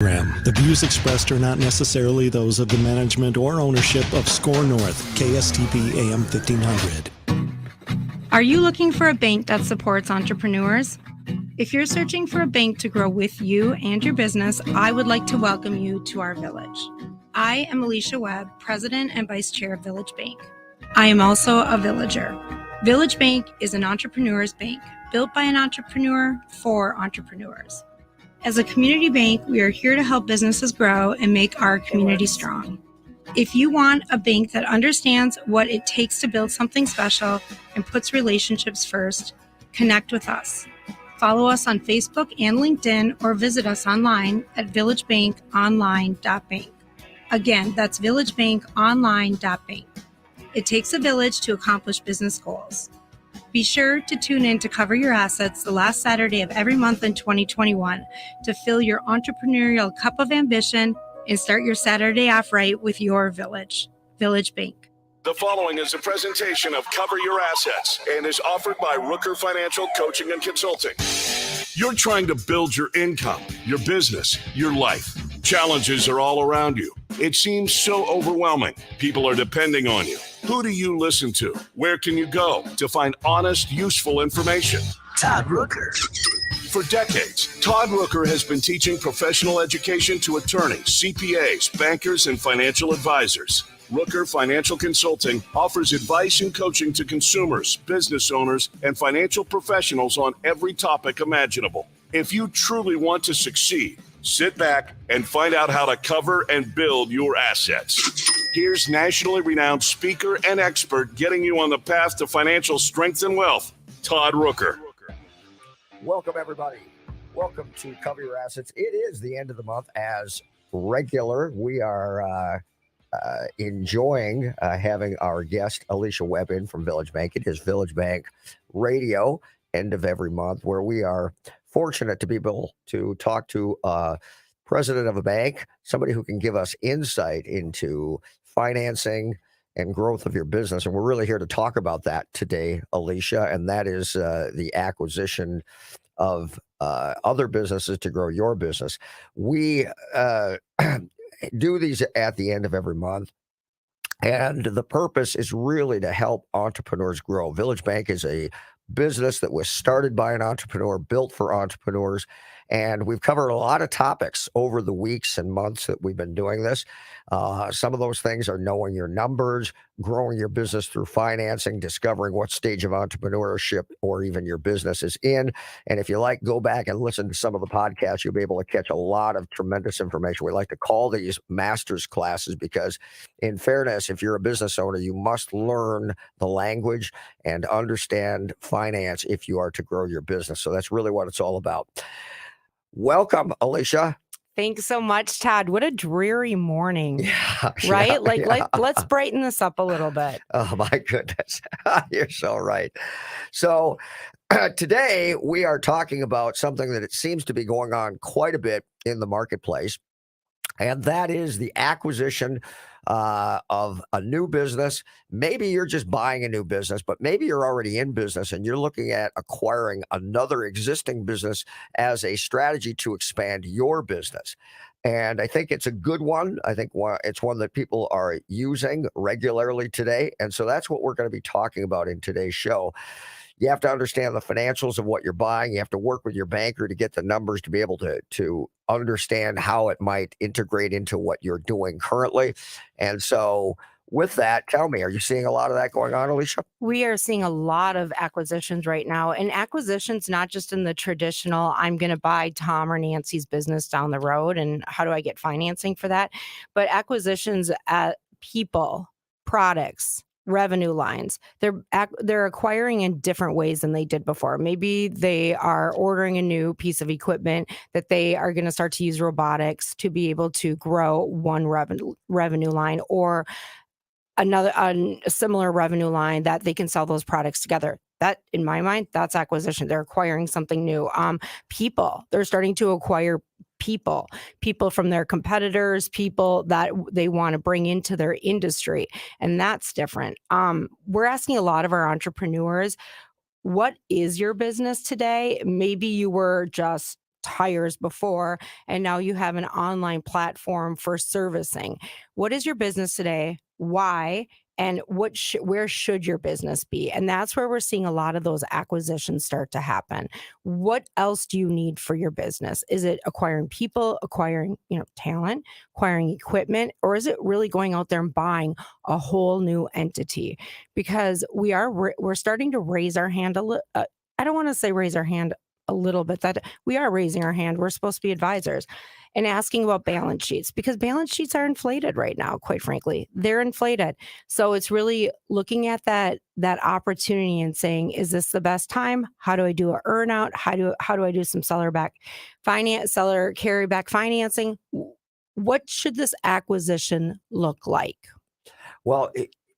The views expressed are not necessarily those of the management or ownership of SCORE North, KSTP AM 1500. Are you looking for a bank that supports entrepreneurs? If you're searching for a bank to grow with you and your business, I would like to welcome you to our village. I am Alicia Webb, President and Vice Chair of Village Bank. I am also a villager. Village Bank is an entrepreneur's bank, built by an entrepreneur for entrepreneurs. As a community bank, we are here to help businesses grow and make our community strong. If you want a bank that understands what it takes to build something special and puts relationships first, connect with us. Follow us on Facebook and LinkedIn or visit us online at villagebankonline.bank. Again, that's villagebankonline.bank. It takes a village to accomplish business goals. Be sure to tune in to Cover Your Assets the last Saturday of every month in 2021 to fill your entrepreneurial cup of ambition and start your Saturday off right with your village. Village Bank. The following is a presentation of Cover Your Assets and is offered by Rooker Financial Coaching and Consulting. You're trying to build your income, your business, your life. Challenges are all around you. It seems so overwhelming. People are depending on you. Who do you listen to? Where can you go to find honest, useful information? Todd Rooker. For decades, Todd Rooker has been teaching professional education to attorneys, CPAs, bankers, and financial advisors. Rooker Financial Consulting offers advice and coaching to consumers, business owners, and financial professionals on every topic imaginable. If you truly want to succeed, sit back and find out how to cover and build your assets. Here's nationally renowned speaker and expert getting you on the path to financial strength and wealth, Todd Rooker. Welcome, everybody. Welcome to Cover Your Assets. It is the end of the month as regular. We are enjoying having our guest, Alicia Webb, in from Village Bank. It is Village Bank Radio, end of every month, where we are fortunate to be able to talk to president of a bank, somebody who can give us insight into financing and growth of your business. And we're really here to talk about that today, Alicia, and that is the acquisition of other businesses to grow your business. We do these at the end of every month. And the purpose is really to help entrepreneurs grow. Village Bank is a business that was started by an entrepreneur, built for entrepreneurs. And we've covered a lot of topics over the weeks and months that we've been doing this. Some of those things are knowing your numbers, growing your business through financing, discovering what stage of entrepreneurship or even your business is in. And if you like, go back and listen to some of the podcasts. You'll be able to catch a lot of tremendous information. We like to call these master's classes because, in fairness, if you're a business owner, you must learn the language and understand finance if you are to grow your business. So that's really what it's all about. Welcome, Alicia. Thanks so much, Todd. What a dreary morning, Yeah, right? yeah. Let's brighten this up a little bit. Oh, my goodness. You're so right. So today we are talking about something that it seems to be going on quite a bit in the marketplace, and that is the acquisition of a new business. Maybe you're just buying a new business, but maybe you're already in business and you're looking at acquiring another existing business as a strategy to expand your business. And I think it's a good one. I think it's one that people are using regularly today. And so that's what we're going to be talking about in today's show. You have to understand the financials of what you're buying. You have to work with your banker to get the numbers to be able to understand how it might integrate into what you're doing currently. And so with that, tell me, are you seeing a lot of that going on, Alicia? We are seeing a lot of acquisitions right now, and acquisitions not just in the traditional, I'm going to buy Tom or Nancy's business down the road and how do I get financing for that, but acquisitions at people, products, revenue lines. They're acquiring in different ways than they did before. Maybe they are ordering a new piece of equipment that they are going to start to use robotics to be able to grow one revenue line, or a similar revenue line that they can sell those products together. That, in my mind, that's acquisition. They're acquiring something new. People, they're starting to acquire people from their competitors, people that they want to bring into their industry. And that's different. We're asking a lot of our entrepreneurs, what is your business today? Maybe you were just tires before, and now you have an online platform for servicing. What is your business today? Why? And where should your business be? And that's where we're seeing a lot of those acquisitions start to happen. What else do you need for your business? Is it acquiring people, acquiring, talent, acquiring equipment, or is it really going out there and buying a whole new entity? Because we're starting to raise our hand I don't want to say raise our hand a little bit, that we are raising our hand. We're supposed to be advisors and asking about balance sheets, because balance sheets are inflated right now. Quite frankly, they're inflated. So it's really looking at that opportunity and saying, is this the best time? How do I do an earn out? How do I do some seller carryback financing? What should this acquisition look like? Well,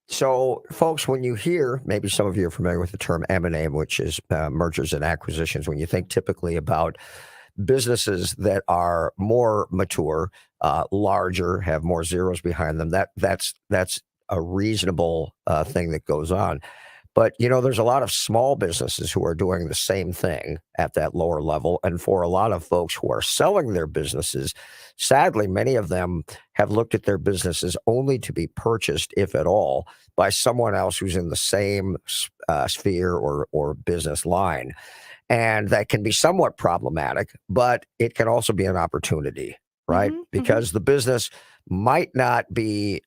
so folks, when you hear, maybe some of you are familiar with the term M&A, which is mergers and acquisitions. When you think typically about businesses that are more mature, larger, have more zeros behind them, that's a reasonable thing that goes on. But, there's a lot of small businesses who are doing the same thing at that lower level. And for a lot of folks who are selling their businesses, sadly, many of them have looked at their businesses only to be purchased, if at all, by someone else who's in the same sphere or business line. And that can be somewhat problematic, but it can also be an opportunity, right? Because the business might not be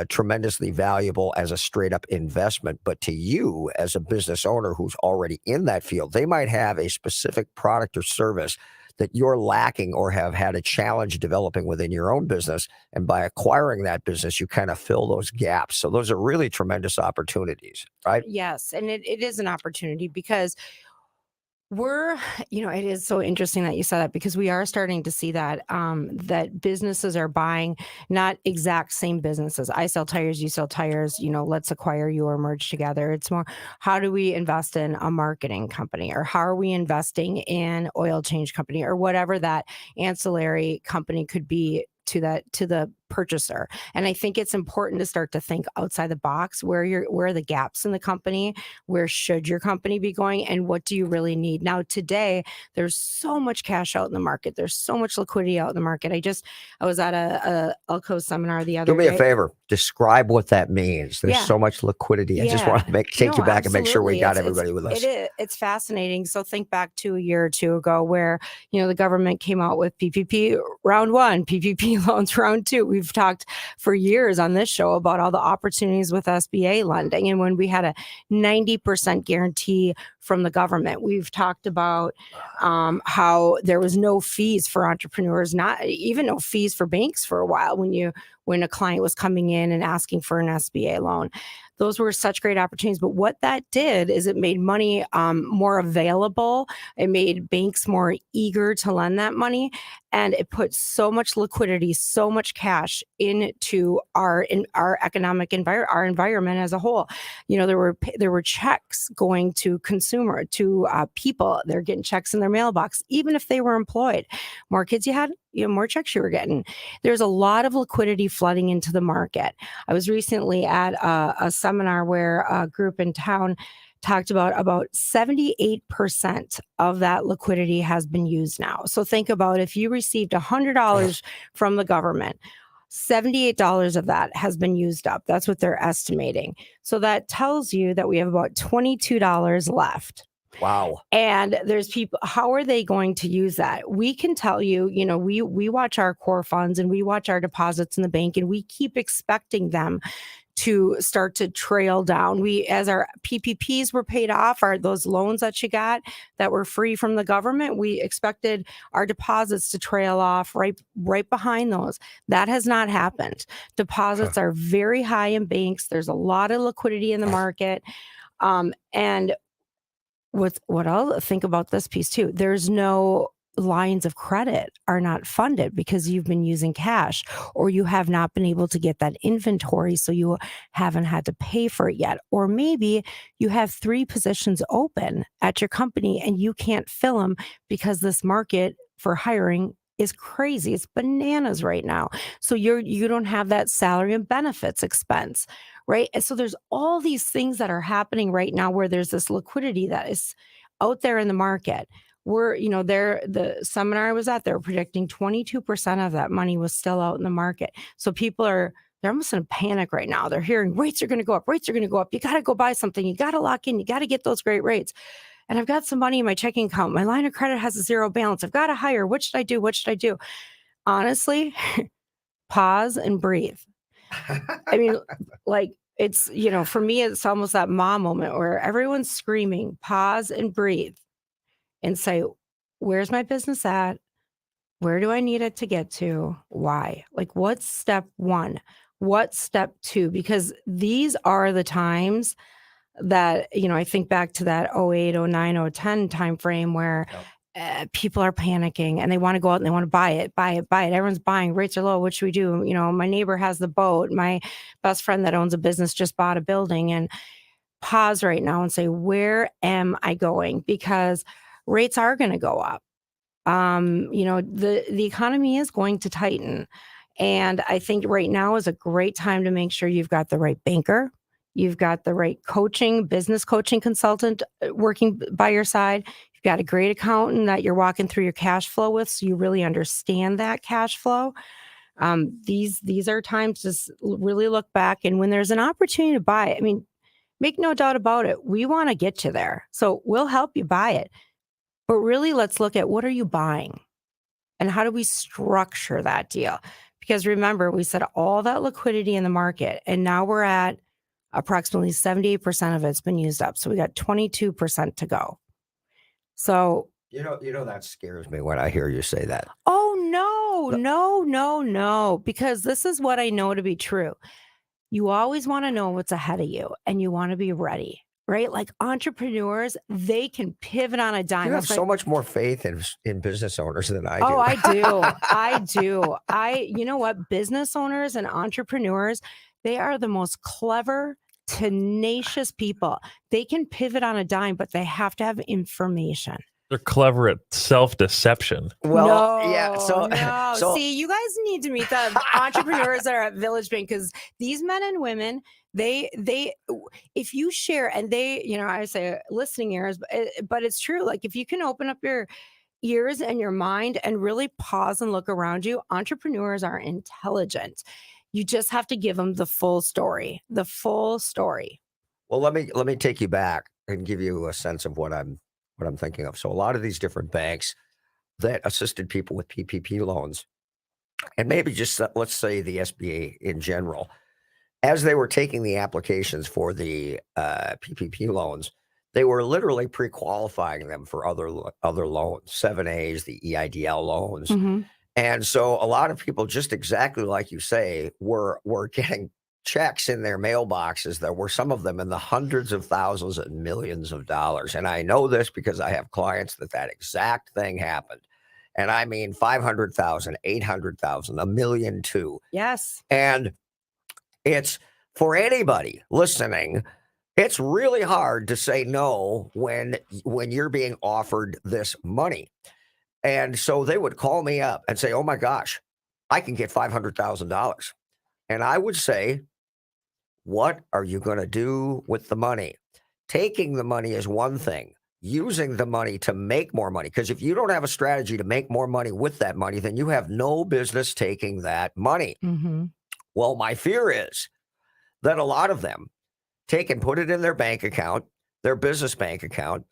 tremendously valuable as a straight up investment, but to you as a business owner who's already in that field, they might have a specific product or service that you're lacking or have had a challenge developing within your own business. And by acquiring that business, you kind of fill those gaps. So those are really tremendous opportunities, right? Yes. And it is an opportunity, because it is so interesting that you said that, because we are starting to see that that businesses are buying not exact same businesses. I sell tires, you sell tires, let's acquire you or merge together. It's more, how do we invest in a marketing company, or how are we investing in oil change company, or whatever that ancillary company could be to the purchaser. And I think it's important to start to think outside the box. Where are the gaps in the company? Where should your company be going? And what do you really need? Now, today, there's so much cash out in the market. There's so much liquidity out in the market. I was at a Elko seminar the other day. Do me a favor. Describe what that means. There's so much liquidity. I just want to take you back and make sure we got everybody with us. It's fascinating. So think back to a year or two ago where, the government came out with PPP round 1, PPP loans round 2. We've talked for years on this show about all the opportunities with SBA lending. And when we had a 90% guarantee from the government, we've talked about how there was no fees for entrepreneurs, not even no fees for banks for a while when a client was coming in and asking for an SBA loan. Those were such great opportunities. But what that did is it made money more available. It made banks more eager to lend that money. And it put so much liquidity, so much cash into our economic environment, our environment as a whole. There were checks going to people. They're getting checks in their mailbox, even if they were employed. More kids you had, more checks you were getting. There's a lot of liquidity flooding into the market. I was recently at a seminar where a group in town talked about 78% of that liquidity has been used now. So think about, if you received $100 from the government, $78 of that has been used up. That's what they're estimating. So that tells you that we have about $22 left. Wow. And there's people, how are they going to use that? We can tell you, we watch our core funds and we watch our deposits in the bank, and we keep expecting them to start to trail down. As our PPPs were paid off, those loans that you got that were free from the government, we expected our deposits to trail off right behind those. That has not happened. Deposits are very high in banks. There's a lot of liquidity in the market. And what I'll think about this piece too, there's no lines of credit are not funded because you've been using cash, or you have not been able to get that inventory, so you haven't had to pay for it yet. Or maybe you have 3 positions open at your company and you can't fill them because this market for hiring is crazy. It's bananas right now. So you don't have that salary and benefits expense, right? And so there's all these things that are happening right now where there's this liquidity that is out there in the market. the seminar I was at, they were predicting 22% of that money was still out in the market. So they're almost in a panic right now. They're hearing rates are going to go up. Rates are going to go up. You got to go buy something. You got to lock in. You got to get those great rates. And I've got some money in my checking account. My line of credit has a zero balance. I've got to hire. What should I do? What should I do? Honestly, pause and breathe. I mean, like it's, for me, it's almost that mom moment where everyone's screaming, pause and breathe and say, where's my business at? Where do I need it to get to? Why? Like, what's step one? What's step two? Because these are the times that, I think back to that 08, 09, 010 timeframe where people are panicking and they want to go out and they want to buy it. Everyone's buying. Rates are low. What should we do? My neighbor has the boat. My best friend that owns a business just bought a building. And pause right now and say, where am I going? Because rates are going to go up. The economy is going to tighten. And I think right now is a great time to make sure you've got the right banker. You've got the right business coaching consultant working by your side. You've got a great accountant that you're walking through your cash flow with, so you really understand that cash flow. These are times to really look back. And when there's an opportunity to buy, I mean, make no doubt about it, we want to get you there. So we'll help you buy it. But really, let's look at what are you buying and how do we structure that deal? Because remember, we said all that liquidity in the market, and now we're at approximately 78% of it's been used up. So we got 22% to go. So, that scares me when I hear you say that. Oh, no, because this is what I know to be true. You always want to know what's ahead of you and you want to be ready, right? Like entrepreneurs, they can pivot on a dime. You have so much more faith in business owners than I do. Oh, I do. You know what? Business owners and entrepreneurs, they are the most clever, tenacious people. They can pivot on a dime, but they have to have information. They're clever at self-deception. Well, no, yeah. So see, you guys need to meet the entrepreneurs that are at Village Bank, because these men and women, they, if you share, and they, I say listening ears, but it's true. Like if you can open up your ears and your mind and really pause and look around you, entrepreneurs are intelligent. You just have to give them the full story. Well, let me take you back and give you a sense of what I'm thinking of. So a lot of these different banks that assisted people with PPP loans, and maybe just let's say the SBA in general, as they were taking the applications for the PPP loans, they were literally pre-qualifying them for other loans, 7As, the EIDL loans. Mm-hmm. And so a lot of people, just exactly like you say, were getting checks in their mailboxes that were, some of them, in the hundreds of thousands and millions of dollars. And I know this because I have clients that exact thing happened. And I mean 500,000, 800,000, $1 million too. Yes. And it's, for anybody listening, it's really hard to say no when you're being offered this money. And so they would call me up and say, oh my gosh, I can get $500,000. And I would say, what are you going to do with the money? Taking the money is one thing. Using the money to make more money. Because if you don't have a strategy to make more money with that money, then you have no business taking that money. Mm-hmm. Well, my fear is that a lot of them take and put it in their bank account, their business bank account,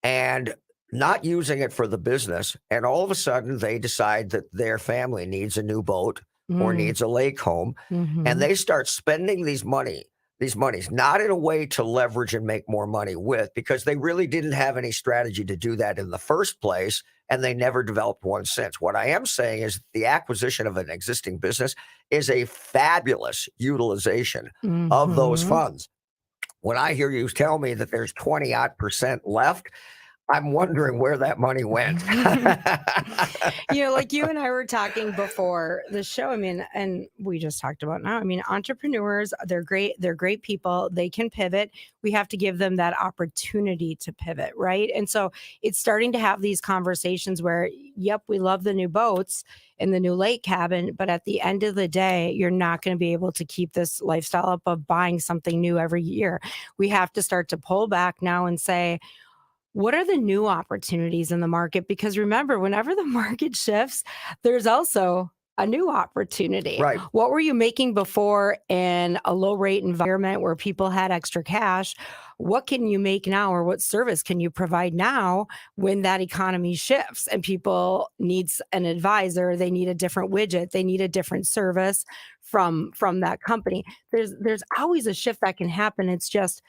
and not using it for the business. And all of a sudden they decide that their family needs a new boat or needs a lake home. Mm-hmm. And they start spending these monies, not in a way to leverage and make more money with, because they really didn't have any strategy to do that in the first place. And they never developed one since. What I am saying is the acquisition of an existing business is a fabulous utilization of those funds. When I hear you tell me that there's 20% left, I'm wondering where that money went. Like you and I were talking before the show. I mean, and we just talked about now. I mean, entrepreneurs, they're great. They're great people. They can pivot. We have to give them that opportunity to pivot, right? And so it's starting to have these conversations where, yep, we love the new boats and the new lake cabin, but at the end of the day, you're not going to be able to keep this lifestyle up of buying something new every year. We have to start to pull back now and say, what are the new opportunities in the market? Because remember, whenever the market shifts, there's also a new opportunity. Right. What were you making before in a low rate environment where people had extra cash? What can you make now, or what service can you provide now when that economy shifts and people needs an advisor, they need a different widget, they need a different service from that company. There's always a shift that can happen. It's just,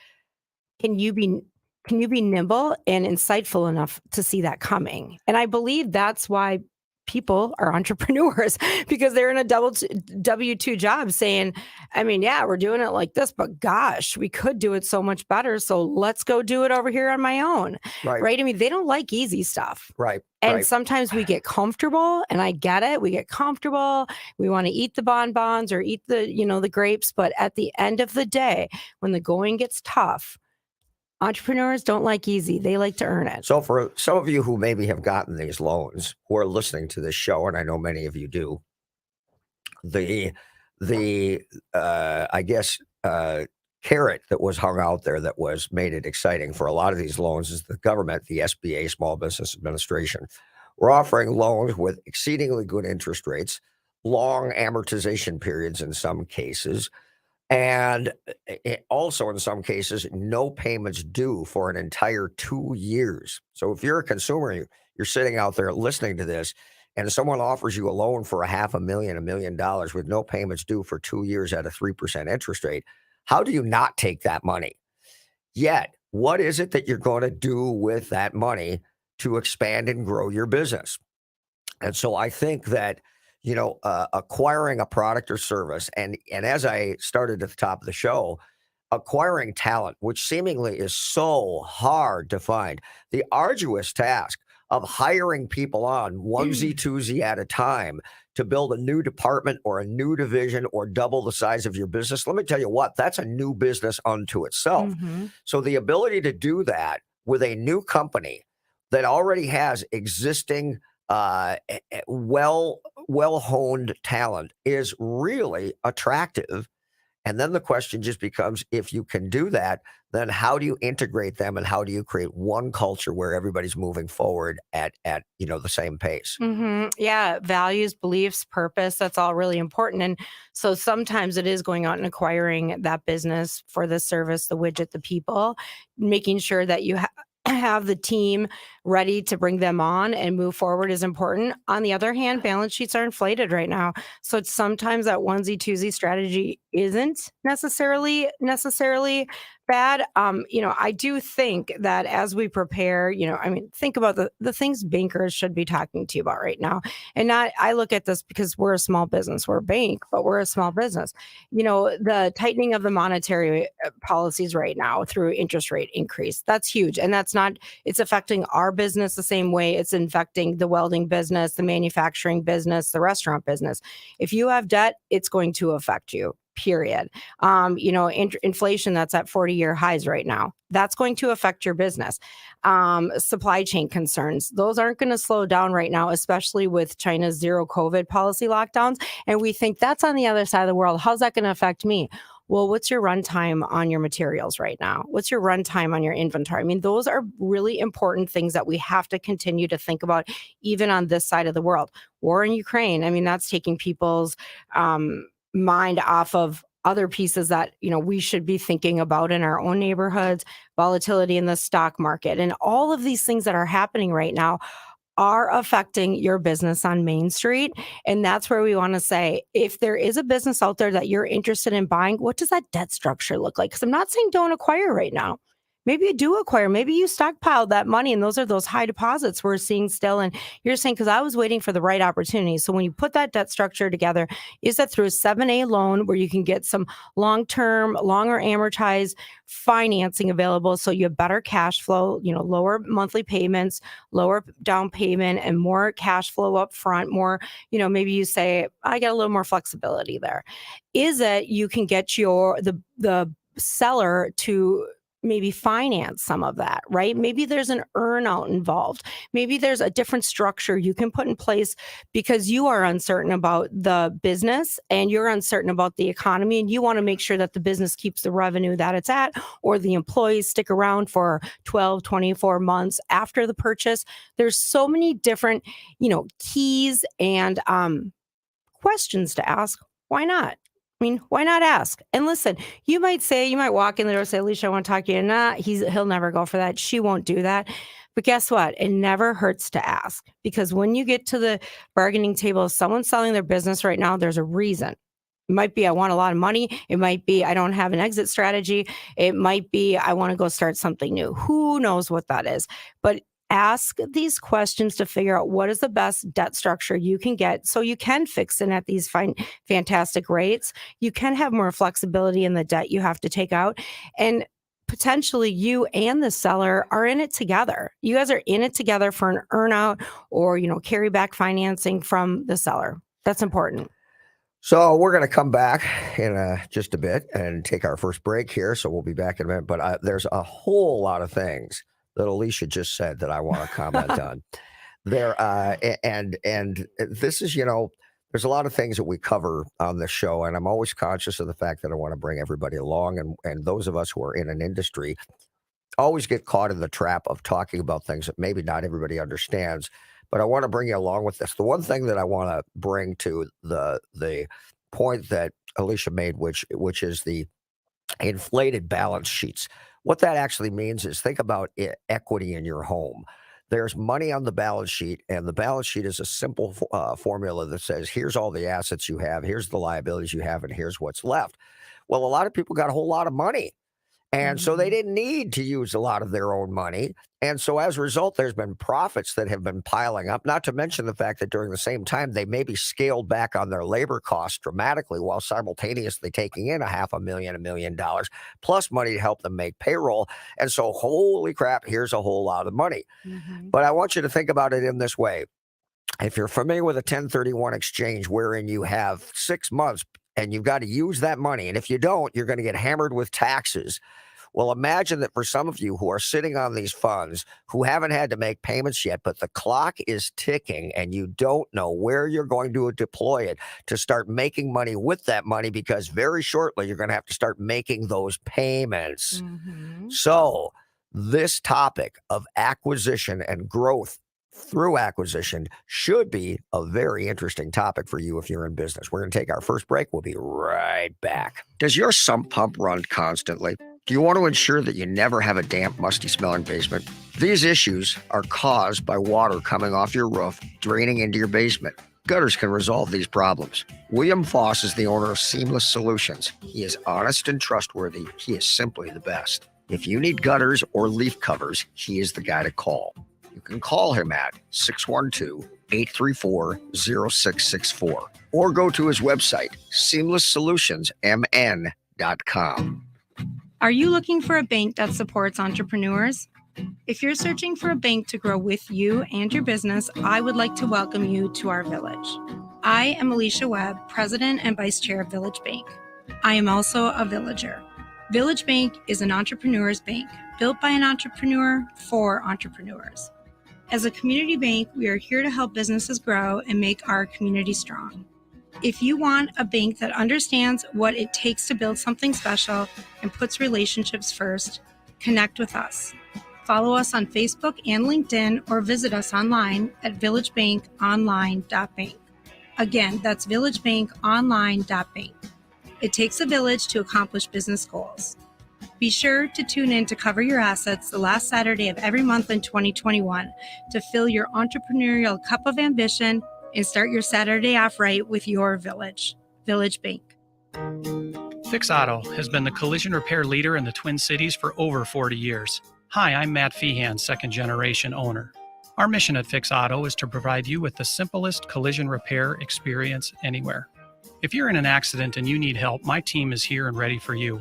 can you be nimble and insightful enough to see that coming? And I believe that's why people are entrepreneurs, because they're in a W-2 job saying, I mean, yeah, we're doing it like this, but gosh, we could do it so much better. So let's go do it over here on my own. Right. I mean, they don't like easy stuff. Right. And sometimes we get comfortable, and I get it. We get comfortable. We want to eat the bonbons or eat the, the grapes. But at the end of the day, when the going gets tough, entrepreneurs don't like easy. They like to earn it. So for some of you who maybe have gotten these loans, who are listening to this show, and I know many of you do, the I guess carrot that was hung out there that was made it exciting for a lot of these loans is the government, the SBA, Small Business Administration. We're offering loans with exceedingly good interest rates, long amortization periods in some cases, and also in some cases, no payments due for an entire 2 years. So if you're a consumer, you're sitting out there listening to this, and someone offers you a loan for $500,000, $1 million with no payments due for 2 years at a 3% interest rate, how do you not take that money? Yet, what is it that you're going to do with that money to expand and grow your business? And so I think that acquiring a product or service, and as I started at the top of the show, acquiring talent, which seemingly is so hard to find, the arduous task of hiring people on onesie twosie at a time to build a new department or a new division or double the size of your business. Let me tell you what, that's a new business unto itself. So the ability to do that with a new company that already has existing well-honed talent is really attractive. And then the question just becomes, if you can do that, then how do you integrate them, and how do you create one culture where everybody's moving forward at the same pace? Yeah, values, beliefs, purpose, that's all really important. And so sometimes it is going out and acquiring that business for the service, the widget, the people, making sure that you have the team ready to bring them on and move forward is important. On the other hand, balance sheets are inflated right now. So it's sometimes that onesie twosie strategy isn't necessarily bad. I do think that as we prepare, think about the things bankers should be talking to you about right now. And I look at this because we're a small business, we're a bank, but we're a small business. The tightening of the monetary policies right now through interest rate increase, that's huge. And it's affecting our business the same way it's infecting the welding business, the manufacturing business, the restaurant business. If you have debt, it's going to affect you. Period. Inflation that's at 40-year highs right now, that's going to affect your business. Supply chain concerns, those aren't going to slow down right now, especially with China's zero COVID policy lockdowns. And we think that's on the other side of the world. How's that going to affect me? Well, what's your runtime on your materials right now? What's your runtime on your inventory? I mean, those are really important things that we have to continue to think about, even on this side of the world. War in Ukraine, I mean, that's taking people's mind off of other pieces that we should be thinking about in our own neighborhoods, volatility in the stock market, and all of these things that are happening right now are affecting your business on Main Street. And that's where we want to say, if there is a business out there that you're interested in buying, what does that debt structure look like? Because I'm not saying don't acquire right now. Maybe you do acquire, maybe you stockpiled that money, and those are those high deposits we're seeing still. And you're saying, because I was waiting for the right opportunity. So when you put that debt structure together, is that through a 7A loan where you can get some long-term, longer amortized financing available, so you have better cash flow, lower monthly payments, lower down payment, and more cash flow up front, more, maybe you say, I get a little more flexibility there. Is it you can get the seller to maybe finance some of that, right? Maybe there's an earnout involved. Maybe there's a different structure you can put in place because you are uncertain about the business and you're uncertain about the economy, and you want to make sure that the business keeps the revenue that it's at, or the employees stick around for 12, 24 months after the purchase. There's so many different, keys and questions to ask. Why not? I mean, why not ask? And listen, you might walk in the door and say, Alicia, I want to talk to you. Nah, he'll never go for that. She won't do that. But guess what? It never hurts to ask, because when you get to the bargaining table, if someone's selling their business right now, there's a reason. It might be, I want a lot of money. It might be, I don't have an exit strategy. It might be, I want to go start something new. Who knows what that is? But ask these questions to figure out what is the best debt structure you can get so you can fix it at these fantastic rates. You can have more flexibility in the debt you have to take out. And potentially you and the seller are in it together. You guys are in it together for an earnout or, carry back financing from the seller. That's important. So we're going to come back in just a bit and take our first break here. So we'll be back in a minute. But there's a whole lot of things that Alicia just said that I want to comment on. And this is, there's a lot of things that we cover on this show, and I'm always conscious of the fact that I want to bring everybody along. And those of us who are in an industry always get caught in the trap of talking about things that maybe not everybody understands. But I want to bring you along with this. The one thing that I want to bring to the point that Alicia made, which is the inflated balance sheets. What that actually means is, think about equity in your home. There's money on the balance sheet, and the balance sheet is a simple formula that says, here's all the assets you have, here's the liabilities you have, and here's what's left. Well, a lot of people got a whole lot of money, and so they didn't need to use a lot of their own money. And so as a result, there's been profits that have been piling up, not to mention the fact that during the same time, they maybe scaled back on their labor costs dramatically while simultaneously taking in $500,000, $1 million, plus money to help them make payroll. And so, holy crap, here's a whole lot of money. But I want you to think about it in this way. If you're familiar with a 1031 exchange wherein you have 6 months and you've got to use that money, and if you don't, you're going to get hammered with taxes. Well, imagine that for some of you who are sitting on these funds, who haven't had to make payments yet, but the clock is ticking and you don't know where you're going to deploy it to start making money with that money, because very shortly you're going to have to start making those payments. So this topic of acquisition and growth through acquisition should be a very interesting topic for you if you're in business. We're going to take our first break. We'll be right back. Does your sump pump run constantly? Do you want to ensure that you never have a damp, musty-smelling basement? These issues are caused by water coming off your roof, draining into your basement. Gutters can resolve these problems. William Foss is the owner of Seamless Solutions. He is honest and trustworthy. He is simply the best. If you need gutters or leaf covers, he is the guy to call. You can call him at 612-834-0664 or go to his website, seamlesssolutionsmn.com. Are you looking for a bank that supports entrepreneurs? If you're searching for a bank to grow with you and your business, I would like to welcome you to our village. I am Alicia Webb, President and Vice Chair of Village Bank. I am also a villager. Village Bank is an entrepreneur's bank, built by an entrepreneur for entrepreneurs. As a community bank, we are here to help businesses grow and make our community strong. If you want a bank that understands what it takes to build something special and puts relationships first, connect with us. Follow us on Facebook and LinkedIn, or visit us online at villagebankonline.bank. Again, that's villagebankonline.bank. It takes a village to accomplish business goals. Be sure to tune in to Cover Your Assets the last Saturday of every month in 2021 to fill your entrepreneurial cup of ambition and start your Saturday off right with your village. Village Bank. Fix Auto has been the collision repair leader in the Twin Cities for over 40 years. Hi, I'm Matt Feehan, second-generation owner. Our mission at Fix Auto is to provide you with the simplest collision repair experience anywhere. If you're in an accident and you need help, my team is here and ready for you.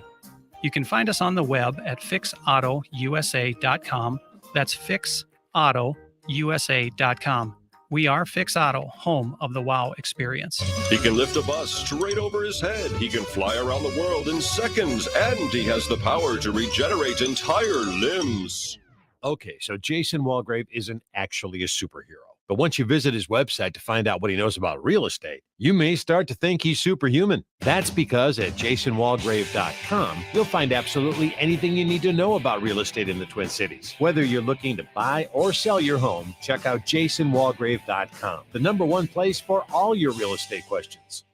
You can find us on the web at fixautousa.com. That's fixautousa.com. We are Fix Auto, home of the wow experience. He can lift a bus straight over his head. He can fly around the world in seconds. And he has the power to regenerate entire limbs. Okay, so Jason Walgrave isn't actually a superhero. But once you visit his website to find out what he knows about real estate, you may start to think he's superhuman. That's because at jasonwalgrave.com, you'll find absolutely anything you need to know about real estate in the Twin Cities. Whether you're looking to buy or sell your home, check out jasonwalgrave.com, the #1 place for all your real estate questions.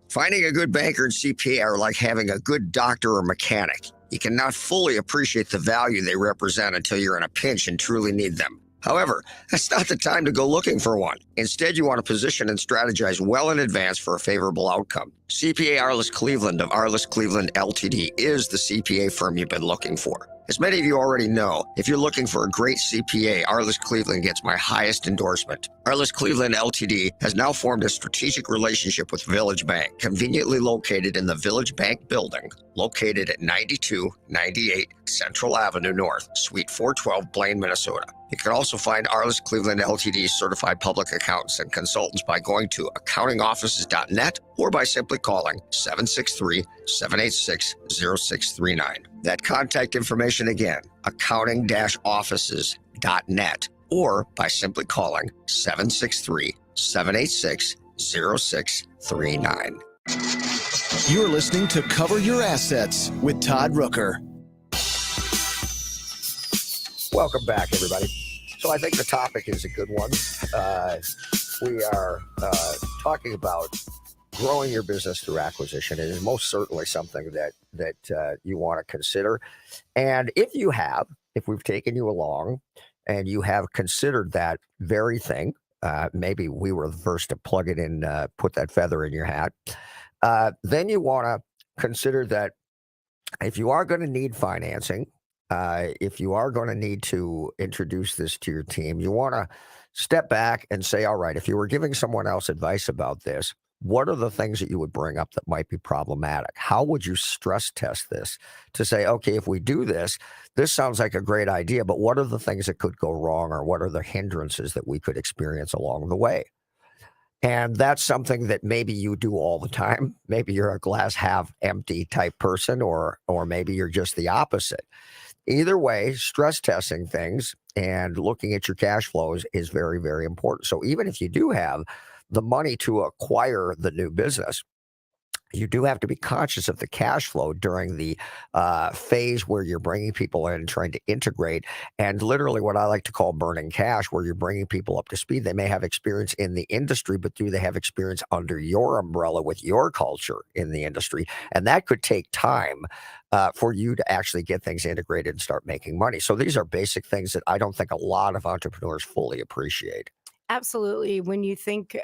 Finding a good banker and CPA are like having a good doctor or mechanic. You cannot fully appreciate the value they represent until you're in a pinch and truly need them. However, that's not the time to go looking for one. Instead, you want to position and strategize well in advance for a favorable outcome. CPA Arliss Cleveland of Arliss Cleveland LTD is the CPA firm you've been looking for. As many of you already know, if you're looking for a great CPA, Arliss Cleveland gets my highest endorsement. Arliss Cleveland LTD has now formed a strategic relationship with Village Bank, conveniently located in the Village Bank building, located at 9298 Central Avenue North, Suite 412, Blaine, Minnesota. You can also find Arliss Cleveland LTD's certified public accountants and consultants by going to accountingoffices.net or by simply calling 763-786-0639. That contact information again, accounting-offices.net, or by simply calling 763-786-0639. You're listening to Cover Your Assets with Todd Rooker. Welcome back, everybody. So I think the topic is a good one. We are talking about growing your business through acquisition. It is most certainly something that you want to consider. And if we've taken you along and you have considered that very thing, maybe we were the first to plug it in, put that feather in your hat, then you want to consider that if you are going to need financing, if you are going to need to introduce this to your team, you want to step back and say, all right, if you were giving someone else advice about this, what are the things that you would bring up that might be problematic? How would you stress test this to say, okay, if we do this, this sounds like a great idea, but what are the things that could go wrong, or what are the hindrances that we could experience along the way? And that's something that maybe you do all the time. Maybe you're a glass half empty type person, or maybe you're just the opposite. Either way, stress testing things and looking at your cash flows is very, very important. So even if you do have the money to acquire the new business, you do have to be conscious of the cash flow during the phase where you're bringing people in and trying to integrate, and literally what I like to call burning cash, where you're bringing people up to speed. They may have experience in the industry, but do they have experience under your umbrella with your culture in the industry? And that could take time for you to actually get things integrated and start making money. So these are basic things that I don't think a lot of entrepreneurs fully appreciate. Absolutely. When you think,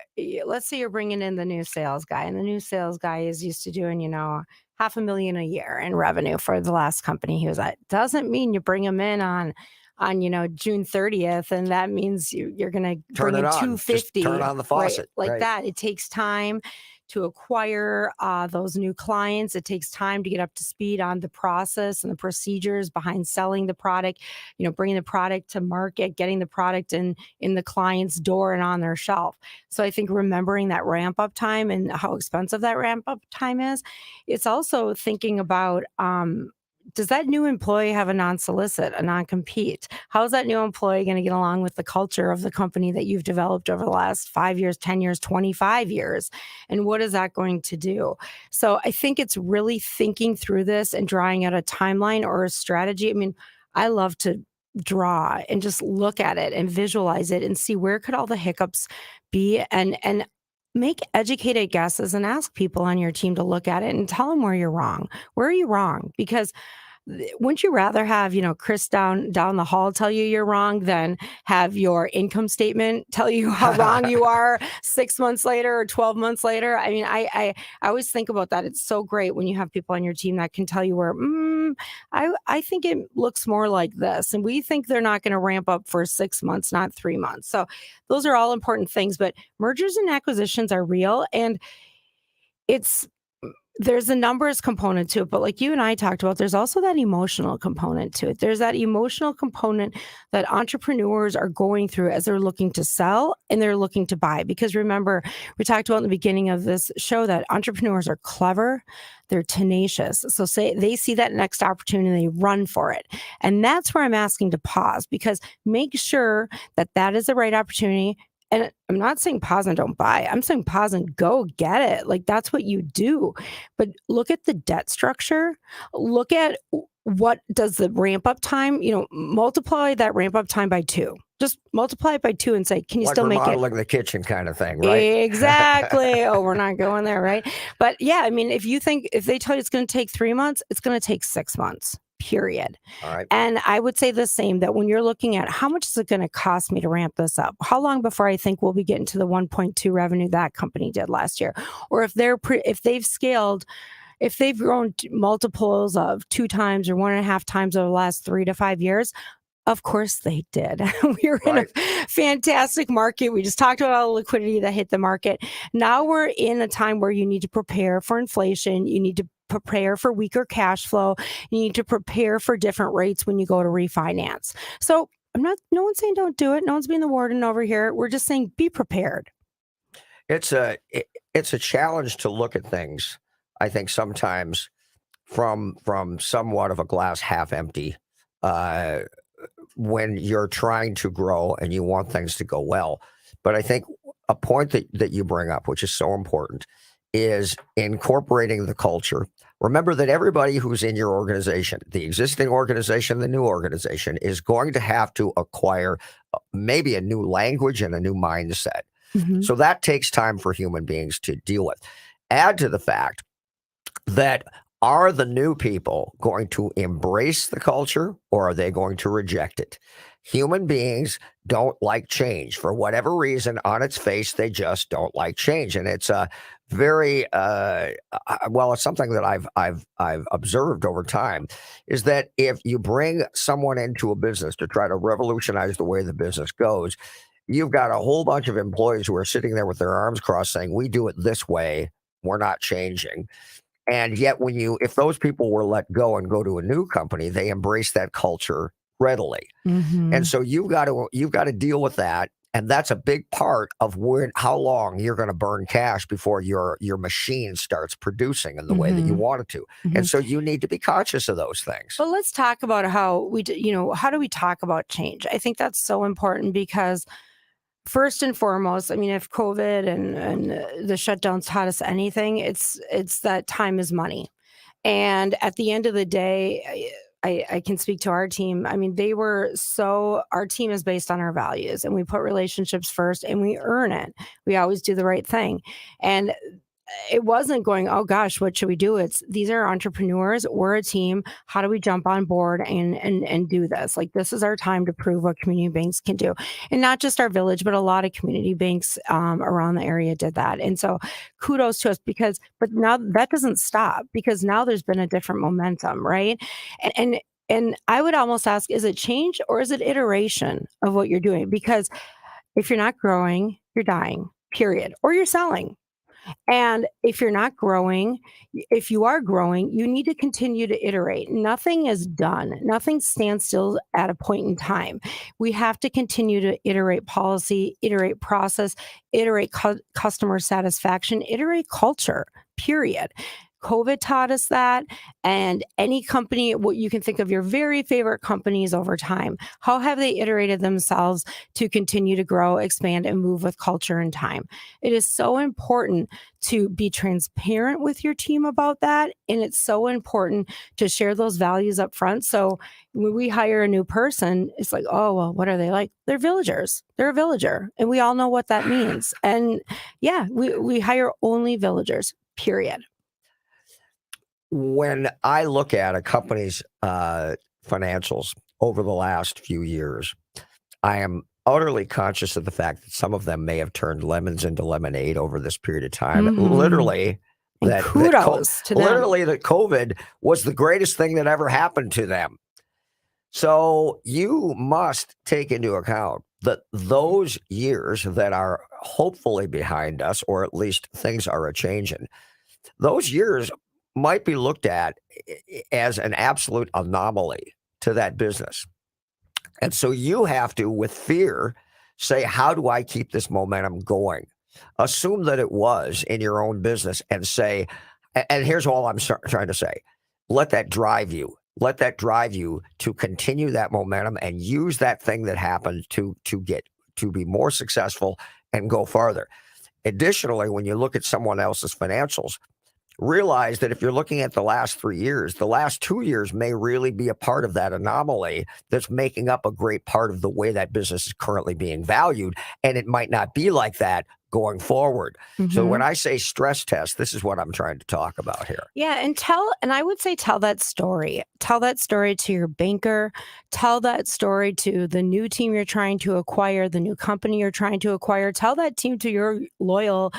let's say you're bringing in the new sales guy, and the new sales guy is used to doing, $500,000 a year in revenue for the last company he was at. Doesn't mean you bring him in on June 30th, and that means you're going to bring in 250. Just turn on the faucet. Right, that. It takes time to acquire those new clients. It takes time to get up to speed on the process and the procedures behind selling the product, bringing the product to market, getting the product in the client's door and on their shelf. So I think remembering that ramp up time and how expensive that ramp up time is, it's also thinking about, does that new employee have a non-solicit, a non-compete? How is that new employee going to get along with the culture of the company that you've developed over the last 5 years, 10 years, 25 years? And what is that going to do? So I think it's really thinking through this and drawing out a timeline or a strategy. I mean, I love to draw and just look at it and visualize it and see where could all the hiccups be, and make educated guesses and ask people on your team to look at it and tell them where you're wrong. Where are you wrong? Because wouldn't you rather have, Chris down the hall tell you you're wrong than have your income statement tell you how wrong you are 6 months later or 12 months later? I mean, I always think about that. It's so great when you have people on your team that can tell you where, I think it looks more like this. And we think they're not going to ramp up for 6 months, not 3 months. So those are all important things. But mergers and acquisitions are real. And it's there's a numbers component to it, but like you and I talked about, there's also that emotional component to it. There's that emotional component that entrepreneurs are going through as they're looking to sell and they're looking to buy. Because remember, we talked about in the beginning of this show that entrepreneurs are clever, they're tenacious. So say they see that next opportunity, they run for it. And that's where I'm asking to pause, because make sure that that is the right opportunity. And I'm not saying pause and don't buy. I'm saying pause and go get it. Like that's what you do. But look at the debt structure. Look at what does the ramp up time, multiply that ramp up time by 2. Just multiply it by 2 and say, can you still make it? Remodeling the kitchen kind of thing, right? Exactly. Oh, we're not going there, right? But yeah, I mean, if they tell you it's going to take 3 months, it's going to take 6 months. Period. All right. And I would say the same, that when you're looking at how much is it going to cost me to ramp this up? How long before I think we'll be getting to the 1.2 revenue that company did last year? Or if they've scaled, if they've grown multiples of 2 times or 1.5 times over the last 3 to 5 years, of course they did. We're in a fantastic market. We just talked about all the liquidity that hit the market. Now we're in a time where you need to prepare for inflation. You need to prepare for weaker cash flow. You need to prepare for different rates when you go to refinance. So no one's saying don't do it. No one's being the warden over here. We're just saying be prepared. It's a challenge to look at things, I think, sometimes from somewhat of a glass half empty when you're trying to grow and you want things to go well. But I think a point that you bring up, which is so important, is incorporating the culture. Remember that everybody who's in your organization, the existing organization, the new organization, is going to have to acquire maybe a new language and a new mindset. Mm-hmm. So that takes time for human beings to deal with. Add to the fact that are the new people going to embrace the culture or are they going to reject it? Human beings don't like change for whatever reason. On its face, they just don't like change, and it's a very it's something that I've observed over time is that if you bring someone into a business to try to revolutionize the way the business goes, you've got a whole bunch of employees who are sitting there with their arms crossed saying, "We do it this way. We're not changing." And yet, if those people were let go and go to a new company, they embrace that culture readily. Mm-hmm. And so you've got to deal with that. And that's a big part of how long you're going to burn cash before your machine starts producing in the way that you want it to. Mm-hmm. And so you need to be conscious of those things. Well, let's talk about how do we talk about change? I think that's so important because first and foremost, I mean, if COVID and the shutdowns taught us anything, it's that time is money. And at the end of the day, I can speak to our team. I mean, our team is based on our values and we put relationships first and we earn it. We always do the right thing. And it wasn't going, oh gosh, what should we do? These are entrepreneurs. We're a team. How do we jump on board and do this? Like, this is our time to prove what community banks can do. And not just our village, but a lot of community banks around the area did that. And so kudos to us but now that doesn't stop because now there's been a different momentum, right? And I would almost ask, is it change or is it iteration of what you're doing? Because if you're not growing, you're dying, period, or you're selling. And if you're not growing, if you are growing, you need to continue to iterate. Nothing is done. Nothing stands still at a point in time. We have to continue to iterate policy, iterate process, iterate customer satisfaction, iterate culture, period. COVID taught us that. And any company, what you can think of your very favorite companies over time, how have they iterated themselves to continue to grow, expand, and move with culture and time? It is so important to be transparent with your team about that. And it's so important to share those values up front. So when we hire a new person, it's like, oh, well, what are they like? They're villagers. They're a villager. And we all know what that means. And yeah, we hire only villagers, period. When I look at a company's financials over the last few years, I am utterly conscious of the fact that some of them may have turned lemons into lemonade over this period of time. Mm-hmm. Literally, and kudos to them. Literally, that COVID was the greatest thing that ever happened to them. So you must take into account that those years that are hopefully behind us, or at least things are a-changing, those years might be looked at as an absolute anomaly to that business. And so you have to, with fear, say, how do I keep this momentum going? Assume that it was in your own business and say, and here's all I'm trying to say, let that drive you. Let that drive you to continue that momentum and use that thing that happened to be more successful and go farther. Additionally, when you look at someone else's financials, realize that if you're looking at the last 3 years, the last 2 years may really be a part of that anomaly that's making up a great part of the way that business is currently being valued. And it might not be like that going forward. So when I say stress test, this is what I'm trying to talk about here. Yeah, and I would say tell that story. Tell that story to your banker. Tell that story to the new team you're trying to acquire, the new company you're trying to acquire. Tell that team to your loyal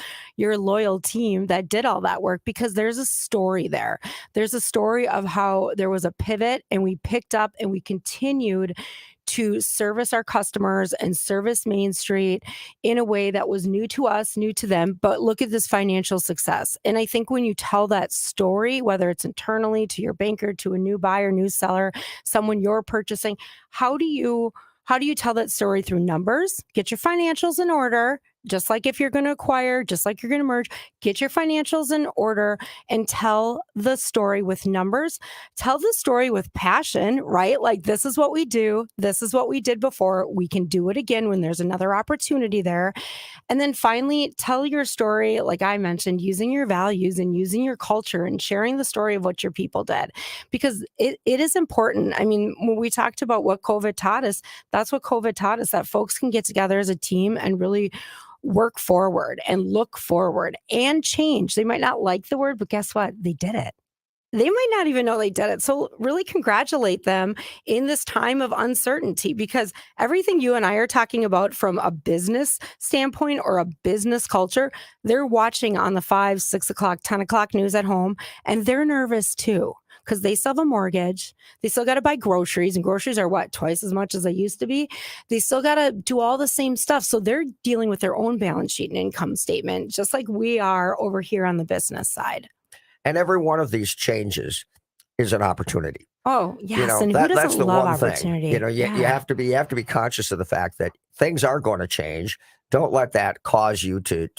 team that did all that work, because there's a story there. There's a story of how there was a pivot and we picked up and we continued to service our customers and service Main Street in a way that was new to us, new to them, but look at this financial success. And I think when you tell that story, whether it's internally to your banker, to a new buyer, new seller, someone you're purchasing, how do you tell that story? Through numbers? Get your financials in order. Just like if you're going to acquire, just like you're going to merge, get your financials in order and tell the story with numbers. Tell the story with passion, right? Like, this is what we do. This is what we did before. We can do it again when there's another opportunity there. And then finally, tell your story, like I mentioned, using your values and using your culture and sharing the story of what your people did, because it is important. I mean, when we talked about what COVID taught us, that's what COVID taught us, that folks can get together as a team and really work forward and look forward and change. They might not like the word, but guess what? They did it. They might not even know they did it. So really congratulate them in this time of uncertainty, because everything you and I are talking about from a business standpoint or a business culture, they're watching on the 5, 6 o'clock, 10 o'clock news at home, and they're nervous too, because they still have a mortgage. They still got to buy groceries, and groceries are what, twice as much as they used to be. They still got to do all the same stuff. So they're dealing with their own balance sheet and income statement, just like we are over here on the business side. And every one of these changes is an opportunity. Oh, yes. You know, and who that's doesn't the love one opportunity? thing. You know, you have to be conscious of the fact that things are going to change. Don't let that cause you to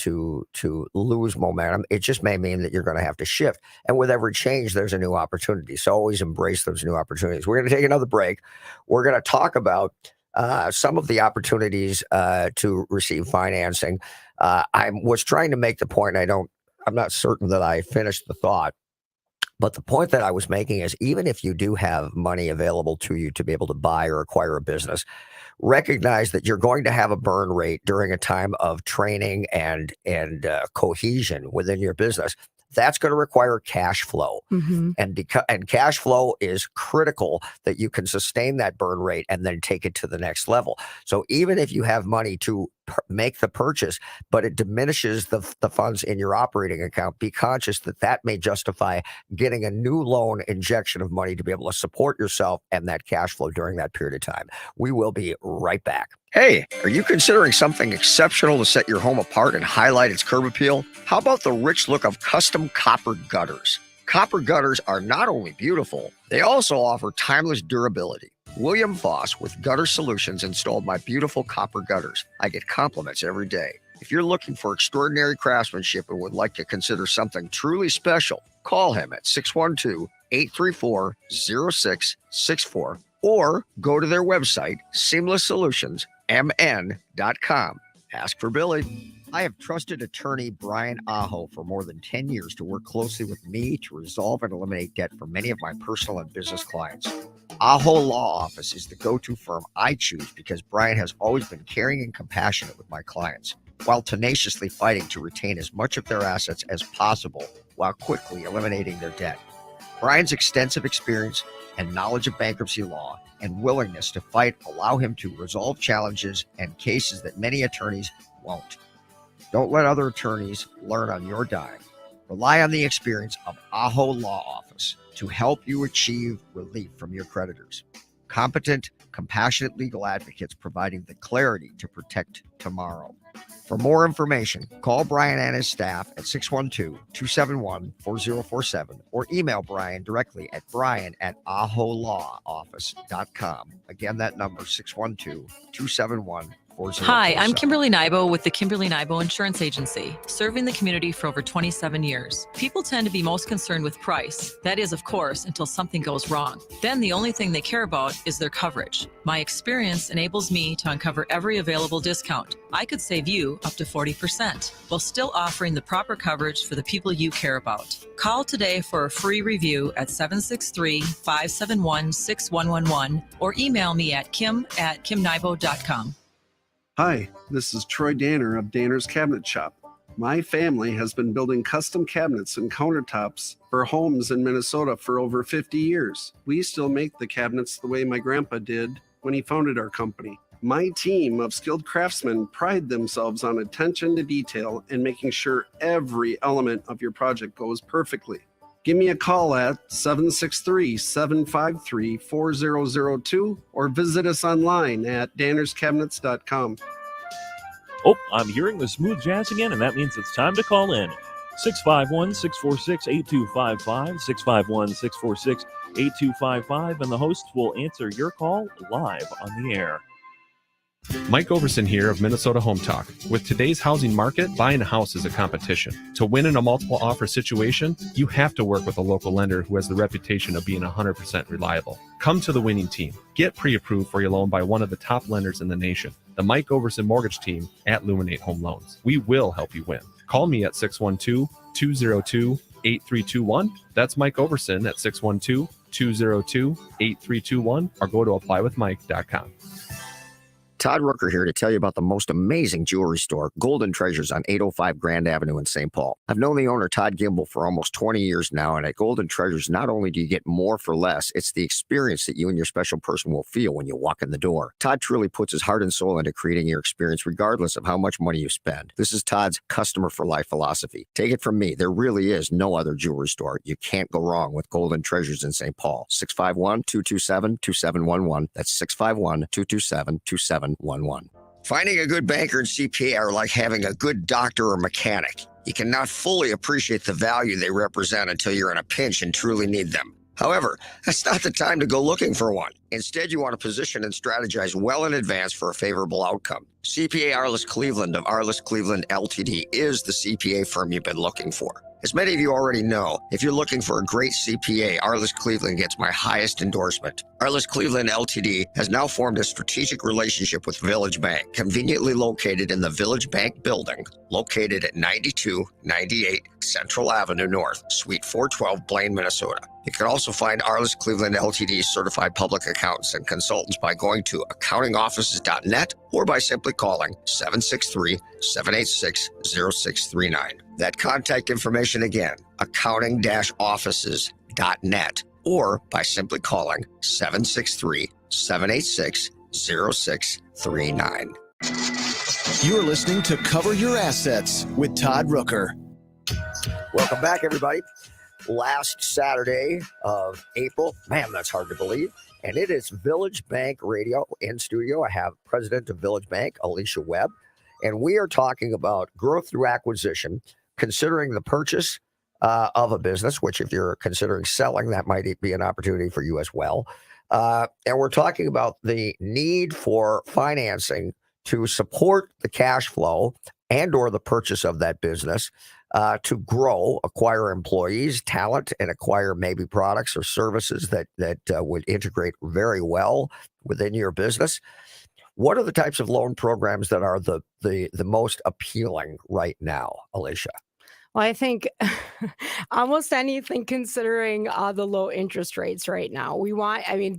lose momentum. It just may mean that you're going to have to shift. And with every change, there's a new opportunity. So always embrace those new opportunities. We're going to take another break. We're going to talk about some of the opportunities to receive financing. I was trying to make the point. I'm not certain that I finished the thought. But the point that I was making is, even if you do have money available to you to be able to buy or acquire a business, recognize that you're going to have a burn rate during a time of training and cohesion within your business. That's going to require cash flow. And cash flow is critical that you can sustain that burn rate and then take it to the next level. So even if you have money to make the purchase, but it diminishes the funds in your operating account, be conscious that may justify getting a new loan injection of money to be able to support yourself and that cash flow during that period of time. We will be right back. Hey, are you considering something exceptional to set your home apart and highlight its curb appeal? How about the rich look of custom copper gutters? Copper gutters are not only beautiful, they also offer timeless durability. William Foss with Gutter Solutions installed my beautiful copper gutters. I get compliments every day. If you're looking for extraordinary craftsmanship and would like to consider something truly special, call him at 612-834-0664 or go to their website, seamlesssolutionsmn.com. Ask for Billy. I have trusted attorney Brian Aho for more than 10 years to work closely with me to resolve and eliminate debt for many of my personal and business clients. Aho Law Office is the go-to firm I choose because Brian has always been caring and compassionate with my clients, while tenaciously fighting to retain as much of their assets as possible while quickly eliminating their debt. Brian's extensive experience and knowledge of bankruptcy law and willingness to fight allow him to resolve challenges and cases that many attorneys won't. Don't let other attorneys learn on your dime. Rely on the experience of Aho Law Office to help you achieve relief from your creditors. Competent, compassionate legal advocates providing the clarity to protect tomorrow. For more information, call Brian and his staff at 612-271-4047 or email Brian directly at brian@aholawoffice.com. Again, that number 612-271-4047. Hi, I'm Kimberly Nybo with the Kimberly Nybo Insurance Agency, serving the community for over 27 years. People tend to be most concerned with price. That is, of course, until something goes wrong. Then the only thing they care about is their coverage. My experience enables me to uncover every available discount. I could save you up to 40% while still offering the proper coverage for the people you care about. Call today for a free review at 763-571-6111 or email me at kim@kimnybo.com. Hi, this is Troy Danner of Danner's Cabinet Shop. My family has been building custom cabinets and countertops for homes in Minnesota for over 50 years. We still make the cabinets the way my grandpa did when he founded our company. My team of skilled craftsmen pride themselves on attention to detail and making sure every element of your project goes perfectly. Give me a call at 763-753-4002 or visit us online at dannerscabinets.com. Oh, I'm hearing the smooth jazz again, and that means it's time to call in. 651-646-8255, 651-646-8255, and the hosts will answer your call live on the air. Mike Overson here of Minnesota Home Talk. With today's housing market, buying a house is a competition. To win in a multiple offer situation, you have to work with a local lender who has the reputation of being 100% reliable. Come to the winning team. Get pre-approved for your loan by one of the top lenders in the nation, the Mike Overson Mortgage Team at Luminate Home Loans. We will help you win. Call me at 612-202-8321. That's Mike Overson at 612-202-8321 or go to applywithmike.com. Todd Rooker here to tell you about the most amazing jewelry store, Golden Treasures on 805 Grand Avenue in St. Paul. I've known the owner, Todd Gimble, for almost 20 years now, and at Golden Treasures, not only do you get more for less, it's the experience that you and your special person will feel when you walk in the door. Todd truly puts his heart and soul into creating your experience regardless of how much money you spend. This is Todd's customer for life philosophy. Take it from me, there really is no other jewelry store. You can't go wrong with Golden Treasures in St. Paul. 651-227-2711. That's 651-227-2711. Finding a good banker and CPA are like having a good doctor or mechanic. You cannot fully appreciate the value they represent until you're in a pinch and truly need them. However, that's not the time to go looking for one. Instead, you want to position and strategize well in advance for a favorable outcome. CPA Arliss Cleveland of Arliss Cleveland LTD is the CPA firm you've been looking for. As many of you already know, if you're looking for a great CPA, Arliss Cleveland gets my highest endorsement. Arliss Cleveland LTD has now formed a strategic relationship with Village Bank, conveniently located in the Village Bank building, located at 9298 Central Avenue North, Suite 412, Blaine, Minnesota. You can also find Arliss Cleveland LTD certified public accountants and consultants by going to accountingoffices.net or by simply calling 763-786-0639. That contact information again, accounting-offices.net or by simply calling 763-786-0639. You're listening to Cover Your Assets with Todd Rooker. Welcome back, everybody. Last Saturday of April, man, that's hard to believe. And it is Village Bank Radio in studio. I have President of Village Bank, Alicia Webb, and we are talking about growth through acquisition, considering the purchase of a business, which if you're considering selling, that might be an opportunity for you as well. And we're talking about the need for financing to support the cash flow and or the purchase of that business to grow, acquire employees, talent, and acquire maybe products or services that would integrate very well within your business. What are the types of loan programs that are the most appealing right now, Alicia? Well, I think almost anything considering the low interest rates right now.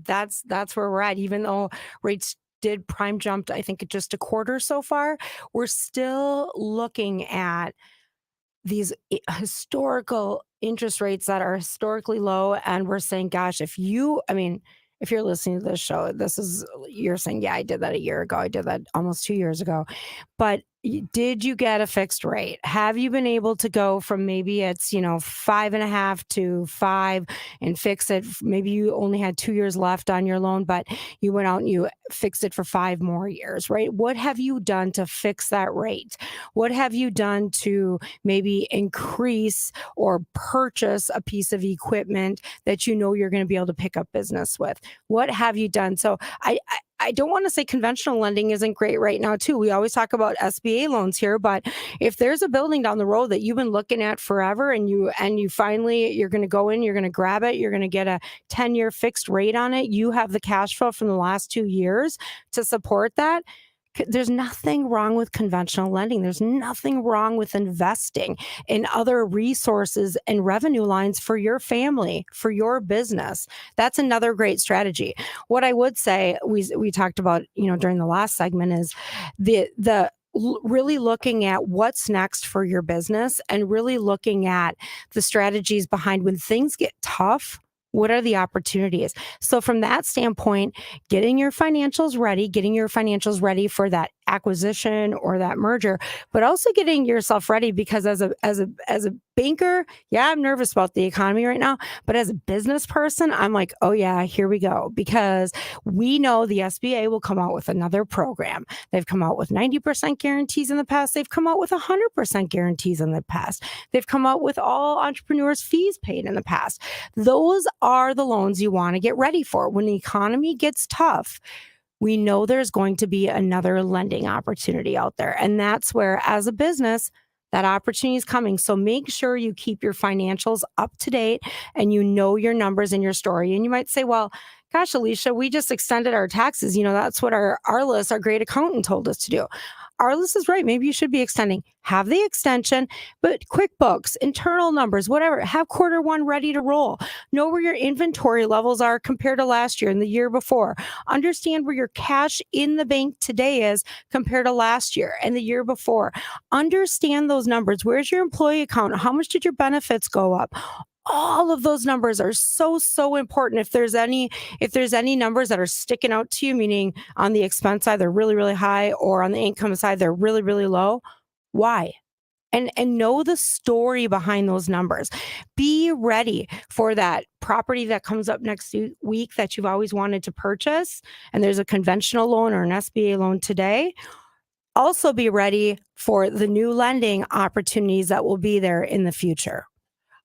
That's where we're at, even though rates did prime jumped, I think just a quarter so far, we're still looking at these historical interest rates that are historically low. And we're saying, gosh, if you're listening to this show, you're saying, yeah, I did that a year ago. I did that almost 2 years ago. But did you get a fixed rate? Have you been able to go from maybe it's, 5.5 to 5 and fix it? Maybe you only had 2 years left on your loan, but you went out and you fixed it for 5 more years, right? What have you done to fix that rate? What have you done to maybe increase or purchase a piece of equipment that you know you're going to be able to pick up business with? What have you done? So I don't want to say conventional lending isn't great right now too. We always talk about SBA loans here, but if there's a building down the road that you've been looking at forever and you finally, you're going to go in, you're going to grab it, you're going to get a 10-year fixed rate on it. You have the cash flow from the last 2 years to support that. There's nothing wrong with conventional lending. There's nothing wrong with investing in other resources and revenue lines for your family, for your business. That's another great strategy. What I would say, we talked about, during the last segment, is the really looking at what's next for your business and really looking at the strategies behind when things get tough. What are the opportunities? So from that standpoint, getting your financials ready for that acquisition or that merger, but also getting yourself ready, because as a banker, I'm nervous about the economy right now, but as a business person, I'm like, oh yeah, here we go, because we know the SBA will come out with another program. They've come out with 90% guarantees in the past. They've come out with 100% guarantees in the past. They've come out with all entrepreneurs' fees paid in the past. Those are the loans you want to get ready for. When the economy gets tough, we know there's going to be another lending opportunity out there. And that's where, as a business, that opportunity is coming. So make sure you keep your financials up to date and you know your numbers and your story. And you might say, well, gosh, Alicia, we just extended our taxes. That's what Arliss, our great accountant, told us to do. Arliss is right. Maybe you should be extending. Have the extension, but QuickBooks, internal numbers, whatever. Have Q1 ready to roll. Know where your inventory levels are compared to last year and the year before. Understand where your cash in the bank today is compared to last year and the year before. Understand those numbers. Where's your employee account? How much did your benefits go up? All of those numbers are so important. If there's any numbers that are sticking out to you, meaning on the expense side, they're really, really high, or on the income side, they're really, really low, why? And know the story behind those numbers. Be ready for that property that comes up next week that you've always wanted to purchase. And there's a conventional loan or an SBA loan today. Also be ready for the new lending opportunities that will be there in the future.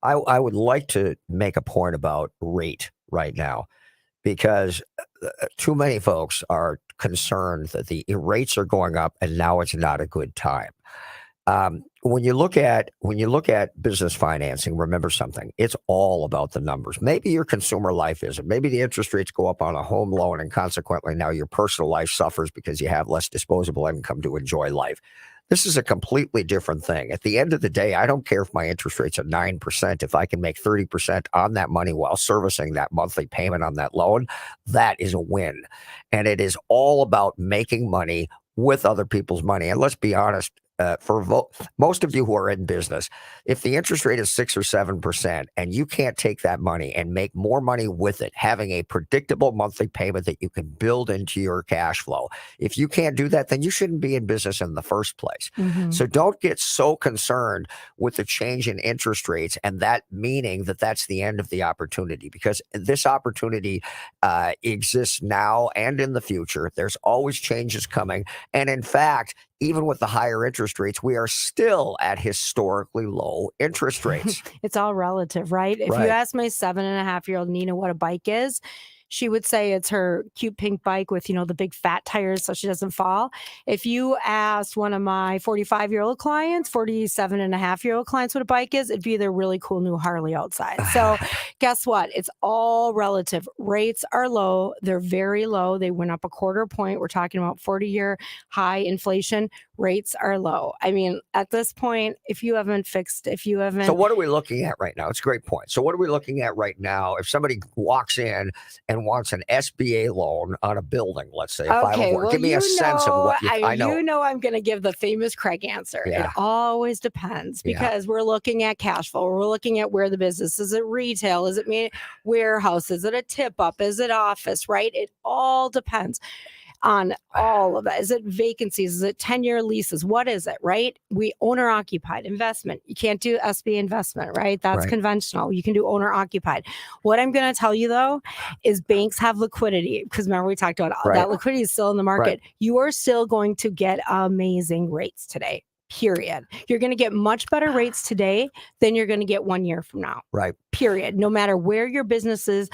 I would like to make a point about rate right now, because too many folks are concerned that the rates are going up and now it's not a good time. When you look at business financing, remember something. It's all about the numbers. Maybe your consumer life isn't. Maybe the interest rates go up on a home loan, and consequently now your personal life suffers because you have less disposable income to enjoy life. This is a completely different thing. At the end of the day, I don't care if my interest rates are 9%. If I can make 30% on that money while servicing that monthly payment on that loan, that is a win. And it is all about making money with other people's money. And let's be honest, most of you who are in business, if the interest rate is 6 or 7% and you can't take that money and make more money with it, having a predictable monthly payment that you can build into your cash flow, if you can't do that, then you shouldn't be in business in the first place. Mm-hmm. So don't get so concerned with the change in interest rates and that meaning that that's the end of the opportunity, because this opportunity exists now and in the future. There's always changes coming. And in fact, even with the higher interest rates, we are still at historically low interest rates. It's all relative, right? If you ask my 7.5-year-old Nina what a bike is, she would say it's her cute pink bike with, the big fat tires so she doesn't fall. If you asked one of my 45-year-old clients, 47.5-year-old clients what a bike is, it'd be their really cool new Harley outside. So guess what? It's all relative. Rates are low. They're very low. They went up a quarter point. We're talking about 40-year high inflation. Rates are low. I mean, at this point, if you haven't. So what are we looking at right now? It's a great point. So what are we looking at right now? If somebody walks in and wants an SBA loan on a building, let's say, give me a sense of what I know. I'm going to give the famous Craig answer. Yeah. It always depends, because we're looking at cash flow. We're looking at where the business is. Is it retail? Is it warehouse? Is it a tip up? Is it office? Right? It all depends. on all of that? Is it vacancies? Is it 10-year leases? What is it, right? We owner occupied investment. You can't do SBA investment, right? That's Right. conventional. You can do owner occupied. What I'm going to tell you though is banks have liquidity, because remember we talked about Right. that liquidity is still in the market. Right. You are still going to get amazing rates today. Period. You're going to get much better rates today than you're going to get 1 year from now. Right. Period. No matter where your business is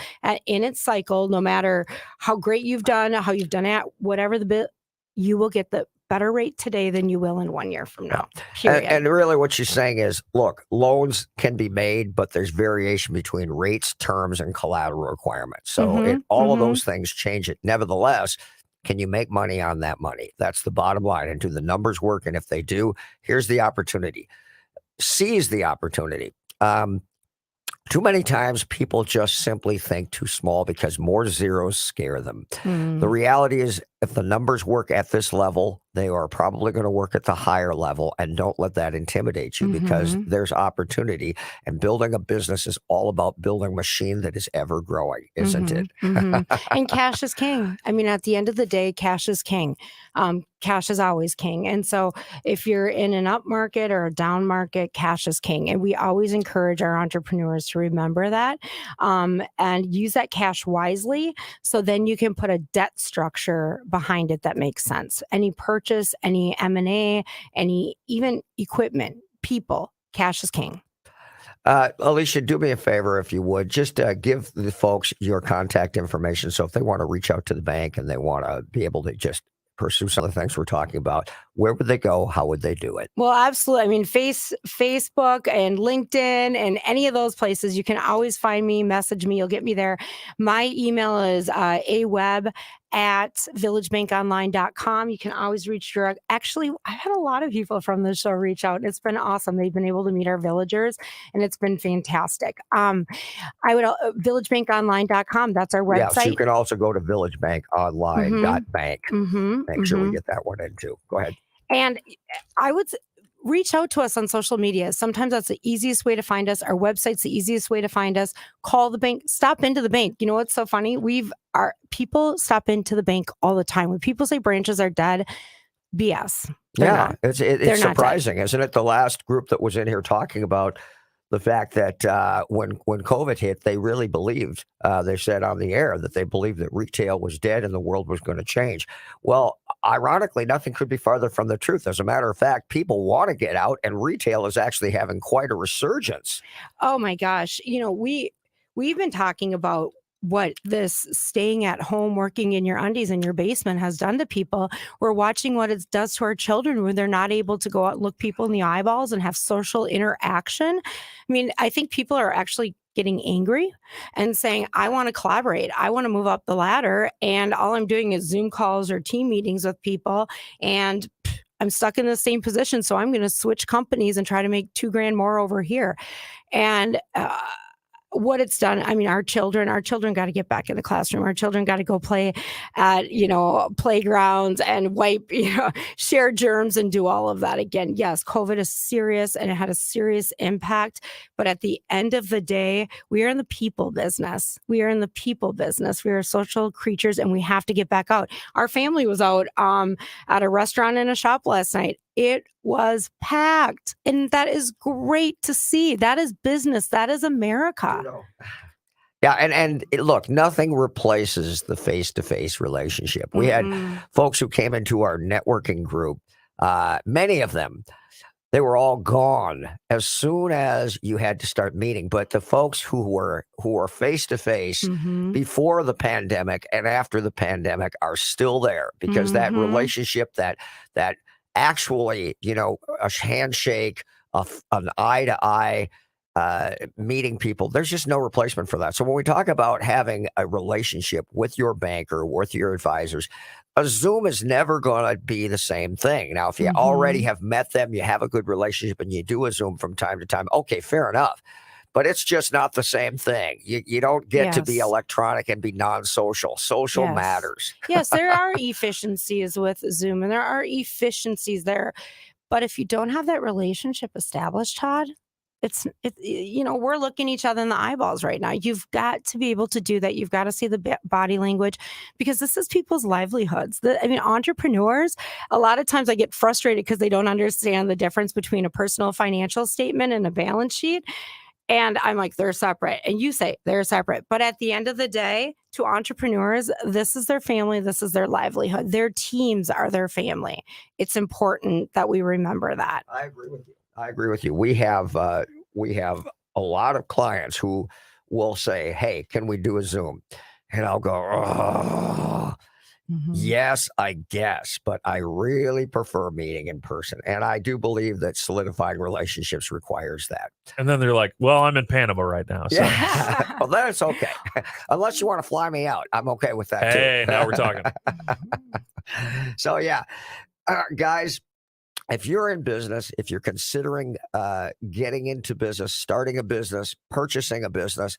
in its cycle, no matter how great you've done, how you've done at whatever the bit, you will get the better rate today than you will in 1 year from now. Period. And really what you're saying is, look, loans can be made, but there's variation between rates, terms, and collateral requirements. So all of those things change it. Nevertheless, can you make money on that money? That's the bottom line. And do the numbers work? And if they do, here's the opportunity. Seize the opportunity. Too many times people just simply think too small because more zeros scare them. The reality is, if the numbers work at this level, they are probably going to work at the higher level, and don't let that intimidate you because there's opportunity. And building a business is all about building a machine that is ever growing, isn't it? And cash is king. I mean, at the end of the day, cash is king. Cash is always king. And so if you're in an up market or a down market, cash is king. And we always encourage our entrepreneurs to remember that and use that cash wisely. So then you can put a debt structure behind it that makes sense. Any purchase, any M&A, any even equipment, people, cash is king. Alicia, do me a favor if you would. Just give the folks your contact information. So if they want to reach out to the bank and they want to be able to just pursue some of the things we're talking about, where would they go? How would they do it? Well, absolutely. I mean, Facebook and LinkedIn and any of those places, you can always find me, message me, you'll get me there. My email is aweb@villagebankonline.com. You can always reach direct. Actually, I've had a lot of people from the show reach out. It's been awesome. They've been able to meet our villagers, and it's been fantastic. I would villagebankonline.com. That's our website. Yeah, so you can also go to villagebankonline.bank. Make sure we get that one in too. Go ahead. And I would reach out to us on social media. Sometimes that's the easiest way to find us. Our website's the easiest way to find us. Call the bank, stop into the bank. You know what's so funny? Our people stop into the bank all the time. When people say branches are dead, BS. Yeah, it's surprising, isn't it? The last group that was in here talking about the fact that when COVID hit, they really believed, they said on the air that they believed that retail was dead and the world was going to change. Well, ironically, nothing could be farther from the truth. As a matter of fact, people want to get out, and retail is actually having quite a resurgence. Oh my gosh. You know, we've been talking about what this staying at home, working in your undies in your basement has done to people. We're watching what it does to our children when they're not able to go out and look people in the eyeballs and have social interaction. I mean, I think people are actually getting angry and saying, I want to collaborate. I want to move up the ladder. And all I'm doing is Zoom calls or team meetings with people. And I'm stuck in the same position. So I'm going to switch companies and try to make $2,000 more over here. And, what it's done, I mean, our children got to get back in the classroom. Our children got to go play at, playgrounds and wipe, share germs and do all of that again. Yes, COVID is serious and it had a serious impact. But at the end of the day, we are in the people business. We are social creatures, and we have to get back out. Our family was out at a restaurant and a shop last night. It was packed, and that is great to see. That is business. That is America. Yeah, and look, nothing replaces the face-to-face relationship. We had folks who came into our networking group. Many of them, they were all gone as soon as you had to start meeting. But the folks who were face-to-face before the pandemic and after the pandemic are still there, because that relationship, that actually, a handshake, an eye-to-eye meeting people, there's just no replacement for that. So when we talk about having a relationship with your banker, with your advisors, a Zoom is never going to be the same thing. Now, if you already have met them, you have a good relationship, and you do a Zoom from time to time, okay, fair enough. But it's just not the same thing. You don't get to be electronic and be non-social. Social matters. Yes, there are efficiencies with Zoom, and there are efficiencies there. But if you don't have that relationship established, Todd, we're looking each other in the eyeballs right now. You've got to be able to do that. You've got to see the body language, because this is people's livelihoods. Entrepreneurs, a lot of times I get frustrated because they don't understand the difference between a personal financial statement and a balance sheet. And I'm like, they're separate. And you say they're separate. But at the end of the day, to entrepreneurs, this is their family. This is their livelihood. Their teams are their family. It's important that we remember that. I agree with you. We have a lot of clients who will say, "Hey, can we do a Zoom?" And I'll go, "Oh, yes, I guess, but I really prefer meeting in person." And I do believe that solidifying relationships requires that. And then they're like, "Well, I'm in Panama right now." So. Yeah. Well, then it's okay. Unless you want to fly me out, I'm okay with that too. Hey, now we're talking. So yeah, guys. If you're in business, if you're considering getting into business, starting a business, purchasing a business,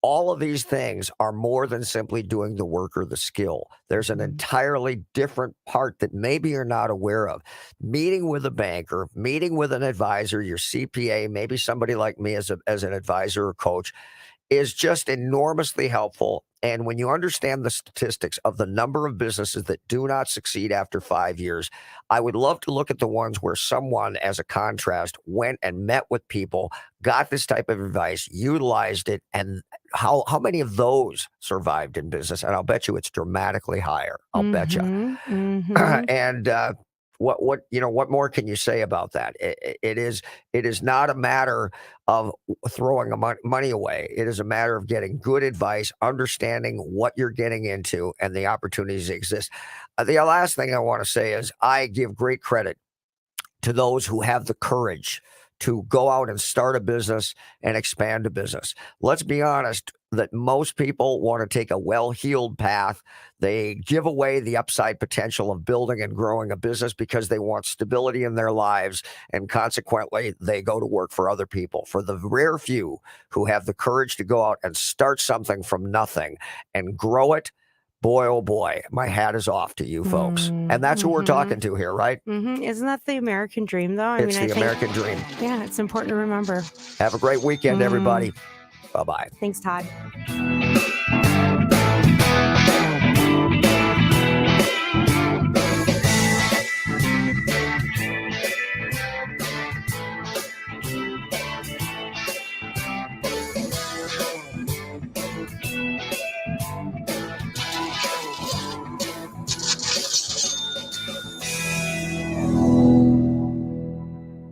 all of these things are more than simply doing the work or the skill. There's an entirely different part that maybe you're not aware of. Meeting with a banker, meeting with an advisor, your CPA, maybe somebody like me as an advisor or coach, is just enormously helpful. And when you understand the statistics of the number of businesses that do not succeed after 5 years, I would love to look at the ones where someone, as a contrast, went and met with people, got this type of advice, utilized it, and how many of those survived in business. And I'll bet you it's dramatically higher. I'll bet you. And what more can you say about that? It is not a matter of throwing money away. It is a matter of getting good advice, understanding what you're getting into, and the opportunities that exist. The last thing I want to say is I give great credit to those who have the courage to go out and start a business and expand a business. Let's be honest that most people want to take a well-heeled path. They give away the upside potential of building and growing a business because they want stability in their lives, and consequently, they go to work for other people. For the rare few who have the courage to go out and start something from nothing and grow it, boy, oh boy, my hat is off to you folks. And that's who we're talking to here, right? Isn't that the American dream, though? It's the American dream. Yeah, it's important to remember. Have a great weekend, everybody. Bye-bye. Thanks, Todd.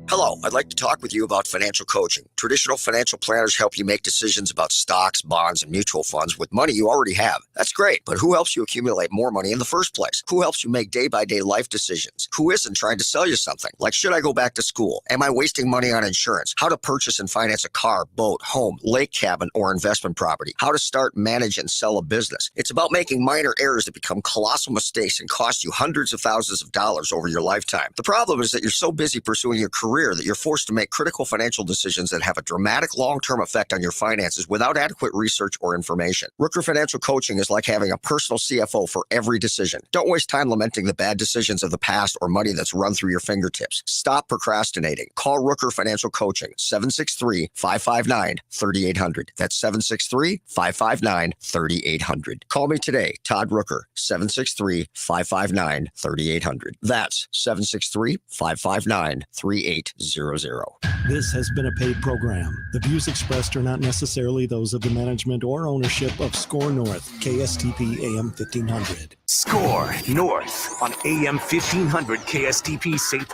Hello, I'd like to talk with you about financial coaching. Traditional financial planners help you make decisions about stocks, bonds, and mutual funds with money you already have. That's great, but who helps you accumulate more money in the first place? Who helps you make day-by-day life decisions? Who isn't trying to sell you something? Like, should I go back to school? Am I wasting money on insurance? How to purchase and finance a car, boat, home, lake cabin, or investment property? How to start, manage, and sell a business? It's about making minor errors that become colossal mistakes and cost you hundreds of thousands of dollars over your lifetime. The problem is that you're so busy pursuing your career that you're forced to make critical financial decisions that have a dramatic long-term effect on your finances without adequate research or information. Rooker Financial Coaching is like having a personal CFO for every decision. Don't waste time lamenting the bad decisions of the past or money that's run through your fingertips. Stop procrastinating. Call Rooker Financial Coaching, 763-559-3800. That's 763-559-3800. Call me today, Todd Rooker, 763-559-3800. That's 763-559-3800. This has been a paid program. The views expressed are not necessarily those of the management or ownership of SCORE North, KSTP AM 1500. SCORE North on AM 1500 KSTP St. Paul.